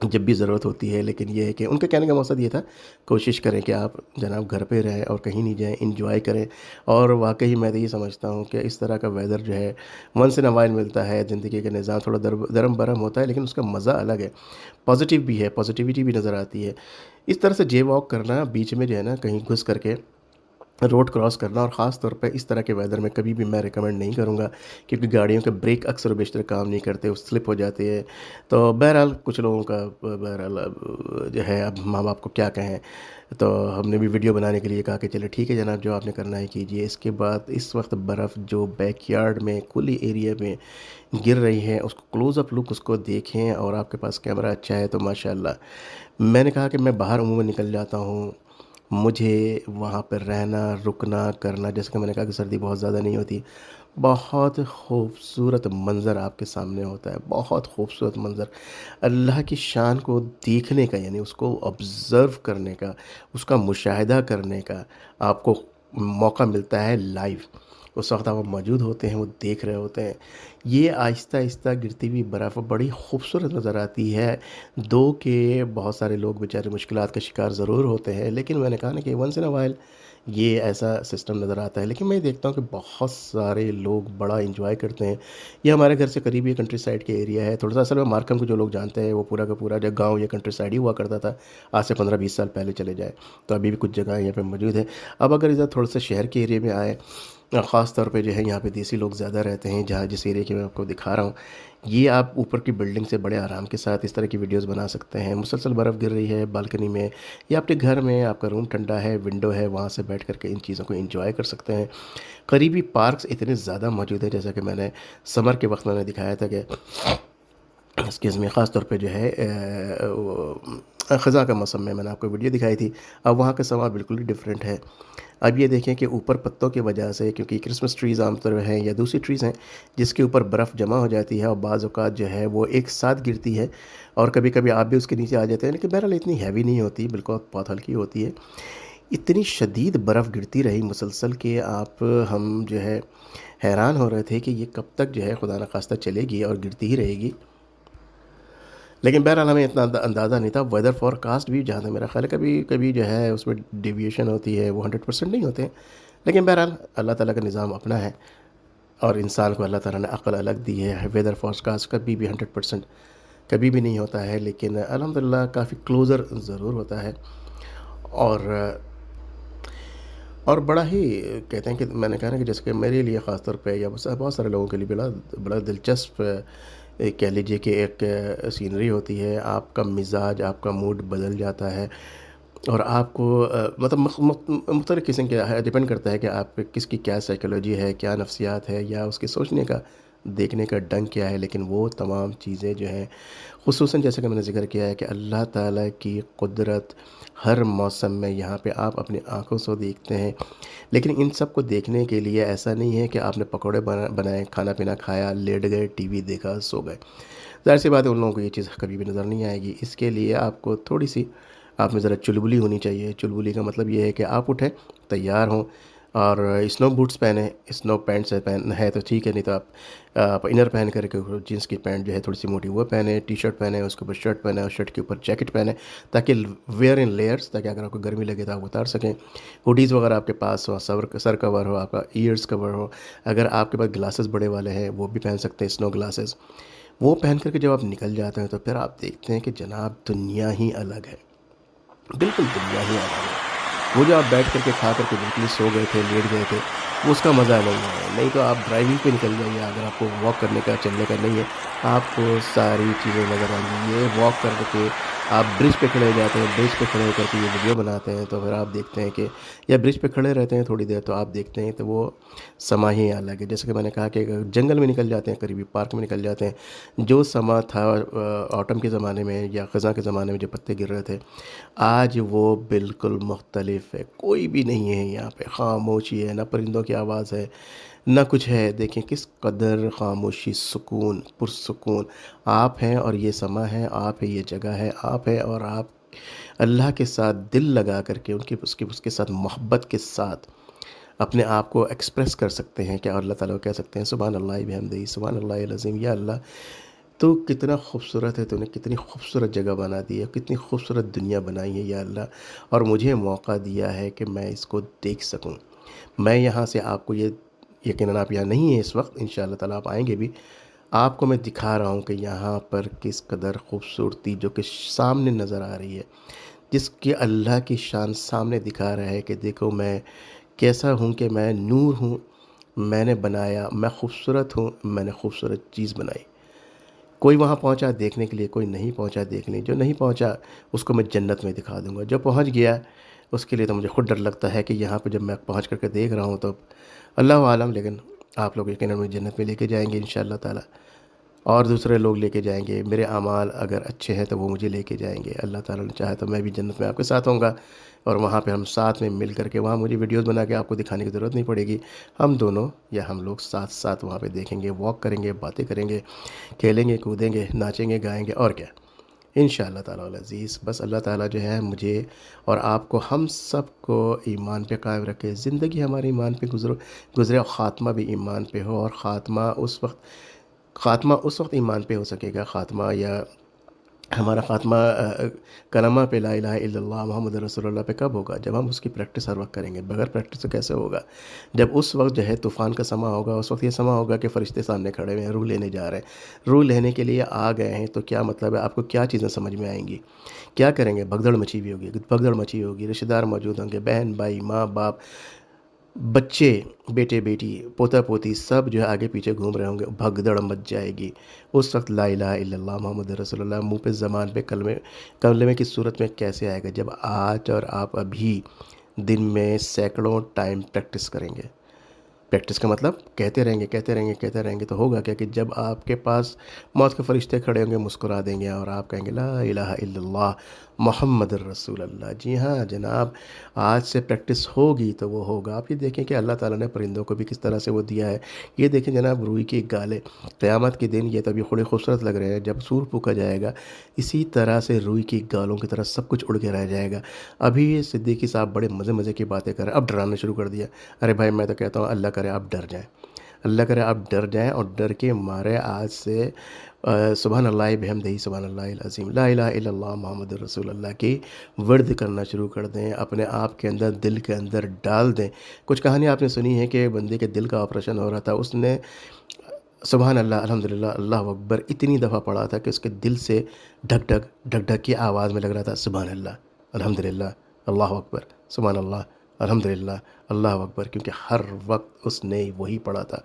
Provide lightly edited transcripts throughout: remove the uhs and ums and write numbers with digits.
جب بھی ضرورت ہوتی ہے، لیکن یہ ہے کہ ان کے کہنے کا مقصد یہ تھا، کوشش کریں کہ آپ جناب گھر پہ رہیں اور کہیں نہیں جائیں، انجوائے کریں۔ اور واقعی میں تو یہ سمجھتا ہوں کہ اس طرح کا ویدر جو ہے ونس ان اے وائل ملتا ہے، زندگی کا نظام تھوڑا درم برہم ہوتا ہے لیکن اس کا مزہ الگ ہے، پازیٹیو بھی ہے، پازیٹیوٹی بھی نظر آتی ہے۔ اس طرح سے جے واک کرنا بیچ میں جو ہے نا کہیں گھس کر کے روڈ کراس کرنا، اور خاص طور پہ اس طرح کے ویدر میں کبھی بھی میں ریکمینڈ نہیں کروں گا، کیونکہ گاڑیوں کے بریک اکثر و بیشتر کام نہیں کرتے، وہ سلپ ہو جاتے ہیں۔ تو بہرحال کچھ لوگوں کا بہرحال جو ہے اب ماں باپ کو کیا کہیں، تو ہم نے بھی ویڈیو بنانے کے لیے کہا کہ چلے ٹھیک ہے جناب، جو آپ نے کرنا ہے کیجئے۔ اس کے بعد اس وقت برف جو بیک یارڈ میں کھلی ایریا میں گر رہی ہے، اس کو کلوز اپ لک اس کو دیکھیں، اور آپ کے پاس کیمرہ اچھا ہے تو ماشاءاللہ۔ میں نے کہا کہ میں باہر عموماً نکل جاتا ہوں، مجھے وہاں پہ رہنا رکنا کرنا، جیسے کہ میں نے کہا کہ سردی بہت زیادہ نہیں ہوتی، بہت خوبصورت منظر آپ کے سامنے ہوتا ہے، بہت خوبصورت منظر اللہ کی شان کو دیکھنے کا، یعنی اس کو آبزرو کرنے کا، اس کا مشاہدہ کرنے کا آپ کو موقع ملتا ہے لائیو۔ اس وقت آپ موجود ہوتے ہیں، وہ دیکھ رہے ہوتے ہیں، یہ آہستہ آہستہ گرتی ہوئی برف بڑی خوبصورت نظر آتی ہے۔ دو کہ بہت سارے لوگ بیچارے مشکلات کا شکار ضرور ہوتے ہیں، لیکن میں نے کہا نا کہ ونس ان اے وائل یہ ایسا سسٹم نظر آتا ہے، لیکن میں دیکھتا ہوں کہ بہت سارے لوگ بڑا انجوائے کرتے ہیں۔ یہ ہمارے گھر سے قریب یہ کنٹری سائڈ کے ایریا ہے، تھوڑا سا اصل میں مارکم کو جو لوگ جانتے ہیں وہ پورا کا پورا جو گاؤں یا کنٹری سائڈ ہی ہوا کرتا تھا، آج سے 15-20 سال پہلے چلے جائے، تو ابھی بھی کچھ جگہ یہاں پہ موجود ہے۔ اب اگر ادھر تھوڑا سا شہر کے ایریا میں آئے، خاص طور پہ جو ہے یہاں پہ دیسی لوگ زیادہ رہتے ہیں، جہاں جس ایریا کی میں آپ کو دکھا رہا ہوں، یہ آپ اوپر کی بلڈنگ سے بڑے آرام کے ساتھ اس طرح کی ویڈیوز بنا سکتے ہیں۔ مسلسل برف گر رہی ہے بالکنی میں یا اپنے گھر میں، آپ کا روم ٹھنڈا ہے، ونڈو ہے، وہاں سے بیٹھ کر کے ان چیزوں کو انجوائے کر سکتے ہیں۔ قریبی پارکس اتنے زیادہ موجود ہیں، جیسا کہ میں نے سمر کے وقت میں نے دکھایا تھا کہ ایکسکیوز میں، خاص طور پہ جو ہے خزاں کا موسم میں نے آپ کو ویڈیو دکھائی تھی، اب وہاں کا سما بالکل ہی ڈفرینٹ ہے۔ اب یہ دیکھیں کہ اوپر پتوں کی وجہ سے، کیونکہ کرسمس ٹریز عام طور پہ ہیں یا دوسری ٹریز ہیں جس کے اوپر برف جمع ہو جاتی ہے، اور بعض اوقات جو ہے وہ ایک ساتھ گرتی ہے، اور کبھی کبھی آپ بھی اس کے نیچے آ جاتے ہیں، لیکن بہرحال اتنی ہیوی نہیں ہوتی، بالکل بہت ہلکی ہوتی ہے۔ اتنی شدید برف گرتی رہی مسلسل کہ ہم جو ہے حیران ہو رہے تھے کہ یہ کب تک جو ہے خدا نخواستہ چلے گی اور گرتی ہی رہے گی، لیکن بہرحال ہمیں اتنا اندازہ نہیں تھا۔ ویدر فور کاسٹ بھی جہاں تک میرا خیال ہے کبھی کبھی جو ہے اس میں ڈیویشن ہوتی ہے، وہ 100% نہیں ہوتے ہیں، لیکن بہرحال اللہ تعالیٰ کا نظام اپنا ہے، اور انسان کو اللہ تعالیٰ نے عقل الگ دی ہے۔ ویدر فور کاسٹ کبھی بھی 100% کبھی بھی نہیں ہوتا ہے، لیکن الحمدللہ کافی کلوزر ضرور ہوتا ہے، اور بڑا ہی کہتے ہیں کہ میں نے کہا نا کہ جیسے کہ میرے لیے خاص طور پہ یا بہت سارے لوگوں کے لیے بڑا بڑا دلچسپ کہہ لیجئے کہ ایک سینری ہوتی ہے، آپ کا مزاج، آپ کا موڈ بدل جاتا ہے، اور آپ کو مطلب مختلف قسم کے ڈپینڈ کرتا ہے کہ آپ کس کی کیا سائیکولوجی ہے، کیا نفسیات ہے، یا اس کے سوچنے کا دیکھنے کا ڈنگ کیا ہے، لیکن وہ تمام چیزیں جو ہیں، خصوصاً جیسے کہ میں نے ذکر کیا ہے کہ اللہ تعالیٰ کی قدرت ہر موسم میں یہاں پہ آپ اپنی آنکھوں سے دیکھتے ہیں، لیکن ان سب کو دیکھنے کے لیے ایسا نہیں ہے کہ آپ نے پکوڑے بنائے، کھانا پینا کھایا، لیٹ گئے، ٹی وی دیکھا، سو گئے۔ ظاہر سی بات ہے ان لوگوں کو یہ چیز کبھی بھی نظر نہیں آئے گی، اس کے لیے آپ کو تھوڑی سی آپ میں ذرا چلبلی ہونی چاہیے۔ چلبلی کا مطلب یہ ہے کہ آپ اٹھیں، تیار ہوں، اور اسنو بوٹس پہنیں، اسنو پینٹ سے ہے تو ٹھیک ہے، نہیں تو آپ انر پہن کر کے جینس کی پینٹ جو ہے تھوڑی سی موٹی وہ پہنیں، ٹی شرٹ پہنیں، اس کے اوپر شرٹ پہنیں، اور شرٹ کے اوپر جیکٹ پہنیں، تاکہ ویئر ان لیئرس، تاکہ اگر آپ کو گرمی لگے تو آپ اتار سکیں۔ ہوڈیز وغیرہ آپ کے پاس ہو، سر کور ہو، آپ کا ایئرس کور ہو، اگر آپ کے پاس گلاسز بڑے والے ہیں وہ بھی پہن سکتے ہیں، اسنو گلاسز، وہ پہن کر کے جب آپ نکل جاتے ہیں تو پھر آپ دیکھتے ہیں کہ جناب دنیا ہی الگ ہے، بالکل دنیا ہی الگ ہے۔ وہ جو آپ بیٹھ کر کے کھا کر کے بالکل سو گئے تھے، لیٹ گئے تھے، وہ اس کا مزہ نہیں ہے۔ نہیں تو آپ ڈرائیونگ پہ نکل جائیے، اگر آپ کو واک کرنے کا، چلنے کا نہیں ہے، آپ کو ساری چیزیں نظر آئیں گی۔ یہ واک کر کے آپ برج پہ کھڑے ہو جاتے ہیں، برج پہ کھڑے ہو کر کے یہ ویڈیو بناتے ہیں، تو پھر آپ دیکھتے ہیں کہ یا برج پہ کھڑے رہتے ہیں تھوڑی دیر، تو آپ دیکھتے ہیں تو وہ سما ہی الگ ہے۔ جیسے کہ میں نے کہا کہ اگر جنگل میں نکل جاتے ہیں، قریبی پارک میں نکل جاتے ہیں، جو سما تھا آٹم کے زمانے میں یا خزاں کے زمانے میں جو پتے گر رہے تھے، آج وہ بالکل مختلف ہے، کوئی بھی نہیں ہے یہاں پہ، خاموشی ہے، نہ پرندوں کی آواز ہے، نہ کچھ ہے۔ دیکھیں کس قدر خاموشی، سکون، پرسکون آپ ہیں، اور یہ سما ہے، آپ ہے، یہ جگہ ہے، آپ ہے، اور آپ اللہ کے ساتھ دل لگا کر کے اس کے ساتھ محبت کے ساتھ اپنے آپ کو ایکسپریس کر سکتے ہیں، کہ اللہ تعالیٰ کو کہہ سکتے ہیں سبحان اللہ بحمدہ، سبحان اللہ العظیم، یا اللہ تو کتنا خوبصورت ہے، تو نے کتنی خوبصورت جگہ بنا دی ہے، کتنی خوبصورت دنیا بنائی ہے یا اللہ، اور مجھے موقع دیا ہے کہ میں اس کو دیکھ سکوں۔ میں یہاں سے آپ کو یہ، یقیناً آپ یہاں نہیں ہیں اس وقت، ان شاء اللہ تعالیٰ آپ آئیں گے بھی، آپ کو میں دکھا رہا ہوں کہ یہاں پر کس قدر خوبصورتی جو کہ سامنے نظر آ رہی ہے، جس کی اللہ کی شان سامنے دکھا رہا ہے کہ دیکھو میں کیسا ہوں، کہ میں نور ہوں، میں نے بنایا، میں خوبصورت ہوں، میں نے خوبصورت چیز بنائی۔ کوئی وہاں پہنچا دیکھنے کے لیے، کوئی نہیں پہنچا دیکھنے، جو نہیں پہنچا اس کو میں جنت میں دکھا دوں گا، جو پہنچ گیا اس کے لیے تو مجھے خود ڈر لگتا ہے کہ یہاں پہ جب میں پہنچ کر کے دیکھ رہا ہوں تو اللہ عالم، لیکن آپ لوگ یقیناً مجھے جنت میں لے کے جائیں گے انشاءاللہ تعالی، اور دوسرے لوگ لے کے جائیں گے، میرے اعمال اگر اچھے ہیں تو وہ مجھے لے کے جائیں گے، اللہ تعالیٰ نے چاہا تو میں بھی جنت میں آپ کے ساتھ ہوں گا، اور وہاں پہ ہم ساتھ میں مل کر کے، وہاں مجھے ویڈیوز بنا کے آپ کو دکھانے کی ضرورت نہیں پڑے گی، ہم دونوں یا ہم لوگ ساتھ ساتھ وہاں پہ دیکھیں گے، واک کریں گے، باتیں کریں گے، کھیلیں گے، کودیں گے، ناچیں گے، گائیں گے، اور کیا، انشاءاللہ تعالیٰ العزیز۔ بس اللہ تعالیٰ جو ہے مجھے اور آپ کو، ہم سب کو ایمان پہ قائم رکھے، زندگی ہماری ایمان پہ گزرے، اور خاتمہ بھی ایمان پہ ہو، اور خاتمہ اس وقت ایمان پہ ہو سکے گا، خاتمہ یا ہمارا خاتمہ کلمہ پہ، لا الہ الا اللہ محمد رسول اللہ پہ کب ہوگا؟ جب ہم اس کی پریکٹس ہر وقت کریں گے، بغیر پریکٹس سے کیسے ہوگا؟ جب اس وقت جو ہے طوفان کا سما ہوگا، اس وقت یہ سما ہوگا کہ فرشتے سامنے کھڑے ہوئے ہیں، روح لینے جا رہے ہیں، روح لینے کے لیے آ گئے ہیں، تو کیا مطلب ہے؟ آپ کو کیا چیزیں سمجھ میں آئیں گی؟ کیا کریں گے؟ بھگدڑ مچی ہوئی ہوگی، بھگدڑ مچی ہوگی، رشتہ دار موجود ہوں گے، بہن بھائی، ماں باپ، بچے، بیٹے بیٹی، پوتا پوتی، سب جو ہے آگے پیچھے گھوم رہے ہوں گے، بھگدڑ مچ جائے گی۔ اس وقت لا الہ الا اللہ محمد رسول اللہ منہ پہ، زبان پہ، کلمے کی صورت میں کیسے آئے گا؟ جب آج اور آپ ابھی دن میں سینکڑوں ٹائم پریکٹس کریں گے۔ پریکٹس کا مطلب کہتے رہیں گے، کہتے رہیں گے، کہتے رہیں گے، تو ہوگا کیا کہ جب آپ کے پاس موت کے فرشتے کھڑے ہوں گے، مسکرا دیں گے، اور آپ کہیں گے لا الہ الا اللہ محمد الرسول اللہ۔ جی ہاں جناب، آج سے پریکٹس ہوگی تو وہ ہوگا۔ آپ یہ دیکھیں کہ اللہ تعالیٰ نے پرندوں کو بھی کس طرح سے وہ دیا ہے۔ یہ دیکھیں جناب، روئی کی گالیں، قیامت کے دن یہ تو ابھی بڑے خوبصورت لگ رہے ہیں، جب سور پھونکا جائے گا اسی طرح سے روئی کی گالوں کی طرح سب کچھ اڑ کے رہ جائے گا۔ ابھی صدیقی صاحب بڑے مزے مزے کی باتیں کر رہے ہیں، اب ڈرانا شروع کر دیا۔ ارے بھائی، میں تو کہتا ہوں اللہ کرے آپ ڈر جائیں، اللہ کرے آپ ڈر جائیں، اور ڈر کے مارے آج سے سبحان اللہ بحمدہ، سبحان اللہ العظیم، لا الہ الا اللہ محمد رسول اللہ کی ورد کرنا شروع کر دیں، اپنے آپ کے اندر، دل کے اندر ڈال دیں۔ کچھ کہانی آپ نے سنی ہے کہ بندے کے دل کا آپریشن ہو رہا تھا، اس نے سبحان اللہ الحمدللہ اللہ اکبر اتنی دفعہ پڑھا تھا کہ اس کے دل سے ڈھک ڈھک ڈھک ڈھک کی آواز میں لگ رہا تھا سبحان اللہ الحمدللہ اللہ اکبر، سبحان اللہ الحمدللہ اللہ اکبر، کیونکہ ہر وقت اس نے وہی پڑھا تھا،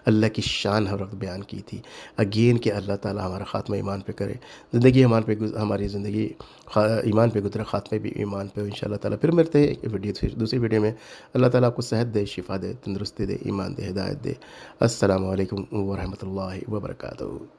اللہ کی شان ہر وقت بیان کی تھی۔ اگین کہ اللہ تعالی ہمارا خاتمہ ایمان پہ کرے، زندگی ہماری زندگی ایمان پہ گزرے، خاتمے بھی ایمان پہ ہو انشاءاللہ تعالی۔ پھر ملتے ہیں ایک دوسری ویڈیو میں۔ اللہ تعالیٰ آپ کو صحت دے، شفا دے، تندرستی دے، ایمان دے، ہدایت دے۔ السلام علیکم ورحمۃ اللہ وبرکاتہ۔